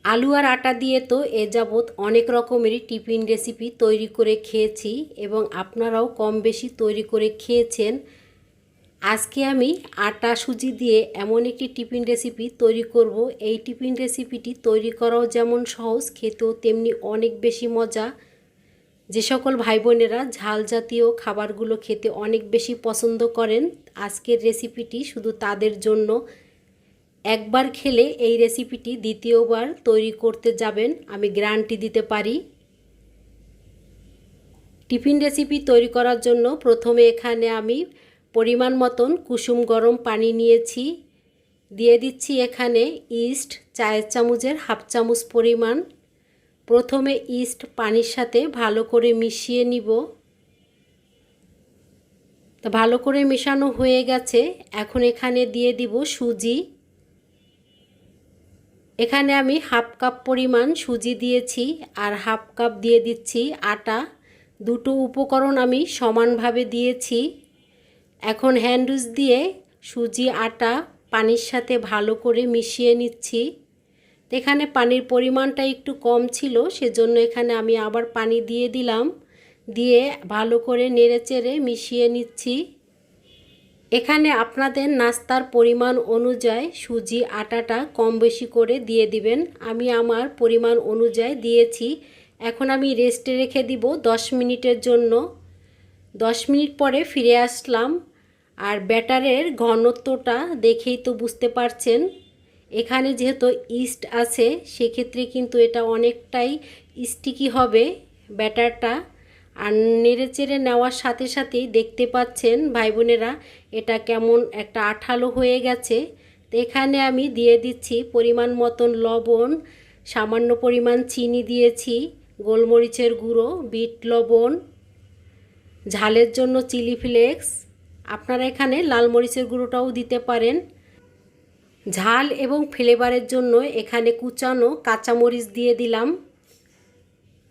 আলু আর আটা দিয়ে তো এ যাবৎ অনেক রকমেরই টিফিন রেসিপি তৈরি করে খেয়েছি এবং আপনারাও কম বেশি তৈরি করে খেয়েছেন। আজকে আমি আটা সুজি দিয়ে এমন একটি টিফিন রেসিপি তৈরি করব। এই টিফিন রেসিপিটি তৈরি করাও যেমন সহজ, খেতেও তেমনি অনেক বেশি মজা। যে সকল ভাই বোনেরা ঝাল জাতীয় খাবারগুলো খেতে অনেক বেশি পছন্দ করেন, আজকের রেসিপিটি শুধু তাদের জন্য। একবার খেলে এই রেসিপিটি দ্বিতীয়বার তৈরি করতে যাবেন, আমি গ্যারান্টি দিতে পারি। টিফিন রেসিপি তৈরি করার জন্য প্রথমে এখানে আমি পরিমাণ মতন কুসুম গরম পানি নিয়েছি। দিয়ে দিচ্ছি এখানে ইস্ট চায়ের চামচের হাফ চামচ পরিমাণ। প্রথমে ইস্ট পানির সাথে ভালো করে মিশিয়ে নিব। তো ভালো করে মেশানো হয়ে গেছে, এখন এখানে দিয়ে দিব সুজি। এখানে আমি হাফ কাপ পরিমাণ সুজি দিয়েছি আর হাফ কাপ দিয়ে দিচ্ছি আটা। দুটো উপকরণ আমি সমানভাবে দিয়েছি। এখন হ্যান্ড উইচ দিয়ে সুজি আটা পানির সাথে ভালো করে মিশিয়ে নিচ্ছি। এখানে পানির পরিমাণটা একটু কম ছিল, সেজন্য এখানে আমি আবার পানি দিয়ে দিলাম। দিয়ে ভালো করে নেড়েচেড়ে মিশিয়ে নিচ্ছি। এখানে আপনাদের নাস্তার পরিমাণ অনুযায়ী সুজি আটাটা কম বেশি করে দিয়ে দিবেন। আমি আমার পরিমাণ অনুযায়ী দিয়েছি। এখন আমি রেস্টে রেখে দিব 10 মিনিটের জন্য। 10 মিনিট পরে ফিরে আসলাম। আর ব্যাটারের ঘনত্বটা দেখেই তো বুঝতে পারছেন, এখানে যেহেতু ইস্ট আছে সেক্ষেত্রে কিন্তু এটা অনেকটাই স্টিকি হবে ব্যাটারটা। আর নেড়েচেড়ে নেওয়ার সাথে সাথেই দেখতে পাচ্ছেন ভাই বোনেরা এটা কেমন একটা আঠালো হয়ে গেছে। তো এখানে আমি দিয়ে দিচ্ছি পরিমাণ মতন লবণ, সামান্য পরিমাণ চিনি দিয়েছি, গোলমরিচের গুঁড়ো, বিট লবণ, ঝালের জন্য চিলি ফ্লেক্স। আপনারা এখানে লাল মরিচের গুঁড়োটাও দিতে পারেন। ঝাল এবং ফ্লেভারের জন্য এখানে কুচানো কাঁচামরিচ দিয়ে দিলাম।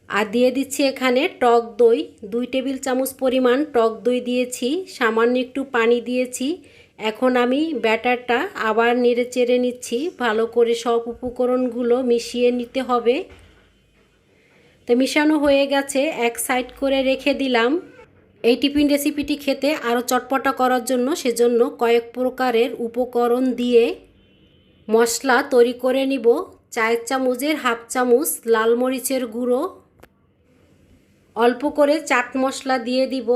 আর দিয়ে দিচ্ছি এখানে টক দই, 2 টেবিল চামচ পরিমাণ টক দই দিয়েছি, সামান্য একটু পানি দিয়েছি। এখন আমি ব্যাটারটা আবার নেড়ে চেড়ে নিচ্ছি, ভালো করে সব উপকরণগুলো মিশিয়ে নিতে হবে। তো মিশানো হয়ে গেছে, এক সাইড করে রেখে দিলাম। এই টিফিন রেসিপিটি খেতে আরও চটপটা করার জন্য সেজন্য কয়েক প্রকারের উপকরণ দিয়ে মশলা তৈরি করে নিব। চায়ের চামচের হাফ চামচ লাল মরিচের গুঁড়ো, অল্প করে চাট মশলা দিয়ে দিব।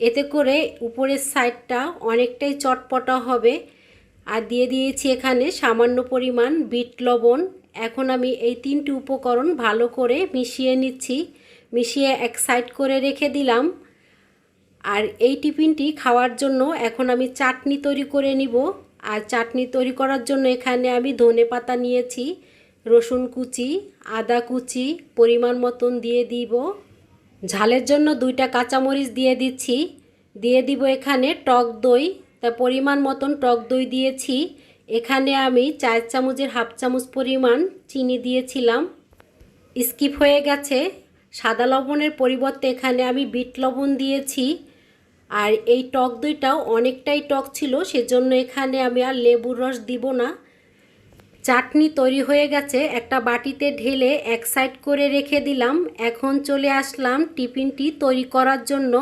এতে করে উপরের সাইডটা অনেকটাই চটপটা হবে। আর দিয়ে দিয়েছি এখানে সামান্য পরিমাণ বিট লবণ। এখন আমি এই 3টি উপকরণ ভালো করে মিশিয়ে নিচ্ছি। মিশিয়ে এক সাইড করে রেখে দিলাম। আর এই টিফিনটি খাওয়ার জন্য এখন আমি চাটনি তৈরি করে নিব। আর চাটনি তৈরি করার জন্য এখানে আমি ধনেপাতা নিয়েছি, রসুন কুচি, আদা কুচি পরিমাণ মতন দিয়ে দিব। ঝালের জন্য 2টা কাঁচামরিচ দিয়ে দিচ্ছি। দিয়ে দিব এখানে টক দই, তা পরিমাণ মতন টক দই দিয়েছি। এখানে আমি 4 চামচের হাফ চামচ পরিমাণ চিনি দিয়েছিলাম, স্কিপ হয়ে গেছে। সাদা লবণের পরিবর্তে এখানে আমি বিট লবণ দিয়েছি। আর এই টক দইটাও অনেকটাই টক ছিল, সেজন্য এখানে আমি আর লেবুর রস দিব না। চাটনি তৈরি হয়ে গেছে, একটা বাটিতে ঢেলে এক সাইড করে রেখে দিলাম। এখন চলে আসলাম টিফিনটি তৈরি করার জন্য।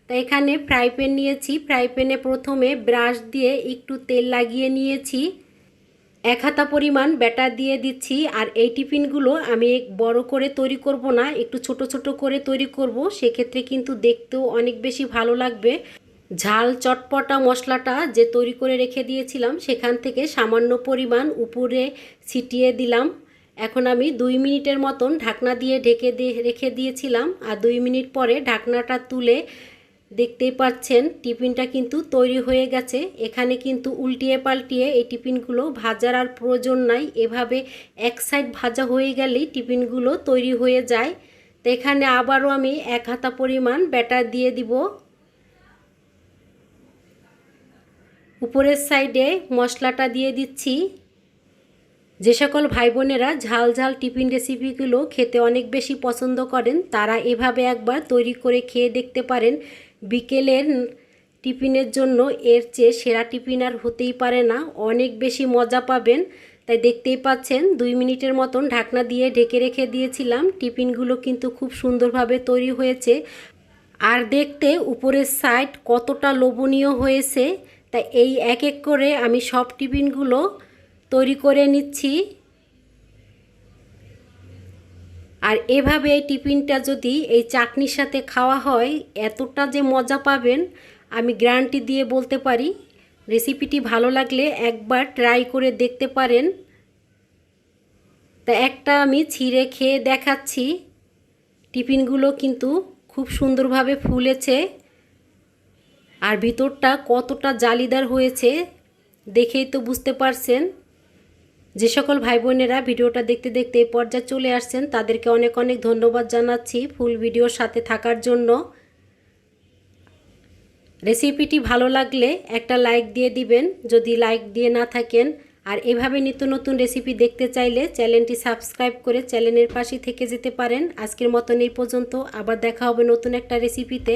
তাই এখানে ফ্রাই প্যান নিয়েছি। ফ্রাই প্যানে প্রথমে ব্রাশ দিয়ে একটু তেল লাগিয়ে নিয়েছি। 1 হাতা পরিমাণ ব্যাটার দিয়ে দিচ্ছি। আর এই টিফিনগুলো আমি বড় করে তৈরি করব না, একটু ছোট ছোট করে তৈরি করব, সেক্ষেত্রে কিন্তু দেখতেও অনেক বেশি ভালো লাগবে। ঝাল চটপটা মশলাটা যে তৈরি করে রেখে দিয়েছিলাম সেখান থেকে সামান্য পরিমাণ উপরে ছিটিয়ে দিলাম। এখন আমি 2 মিনিটের মতন ঢাকনা দিয়ে ঢেকে রেখে দিয়েছিলাম। আর 2 মিনিট পরে ঢাকনাটা তুলে দেখতেই পাচ্ছেন টিফিনটা কিন্তু তৈরি হয়ে গেছে। এখানে কিন্তু উল্টিয়ে পাল্টিয়ে এই টিফিনগুলো ভাজার আর প্রয়োজন নাই, এভাবে এক সাইড ভাজা হয়ে গেলেই টিফিনগুলো তৈরি হয়ে যায়। তো এখানে আবারও আমি 1 হাতা পরিমাণ ব্যাটার দিয়ে দিব। উপরের সাইডে মশলাটা দিয়ে দিচ্ছি। যে সকল ভাই বোনেরা ঝাল ঝাল টিফিন রেসিপিগুলো খেতে অনেক বেশি পছন্দ করেন তারা এভাবে একবার তৈরি করে খেয়ে দেখতে পারেন। বিকেলের টিফিনের জন্য এর চেয়ে সেরা টিফিন আর হতেই পারে না, অনেক বেশি মজা পাবেন। তাই দেখতেই পাচ্ছেন 2 মিনিটের মতন ঢাকনা দিয়ে ঢেকে রেখে দিয়েছিলাম। টিফিনগুলো কিন্তু খুব সুন্দরভাবে তৈরি হয়েছে আর দেখতে উপরের সাইড কতটা লোভনীয় হয়েছে। তাই এই এক এক করে আমি সব টিফিনগুলো তৈরি করে নিচ্ছি। আর এভাবে এই টিফিনটা যদি এই চাটনির সাথে খাওয়া হয় এতটা যে মজা পাবেন আমি গ্যারান্টি দিয়ে বলতে পারি। রেসিপিটি ভালো লাগলে একবার ট্রাই করে দেখতে পারেন। তা একটা আমি ছিঁড়ে খেয়ে দেখাচ্ছি। টিফিনগুলো কিন্তু খুব সুন্দরভাবে ফুলেছে আর ভিতরটা কতটা জালিদার হয়েছে দেখেই তো বুঝতে পারছেন। যে সকল ভাই বোনেরা ভিডিওটা দেখতে দেখতে এই পর্যায়ে চলে আসছেন তাদেরকে অনেক অনেক ধন্যবাদ জানাচ্ছি ফুল ভিডিওর সাথে থাকার জন্য। রেসিপিটি ভালো লাগলে একটা লাইক দিয়ে দিবেন যদি লাইক দিয়ে না থাকেন। আর এভাবে নিত্য নতুন রেসিপি দেখতে চাইলে চ্যানেলটি সাবস্ক্রাইব করে চ্যানেলের পাশে থেকে যেতে পারেন। আজকের মতন এই পর্যন্ত, আবার দেখা হবে নতুন একটা রেসিপিতে।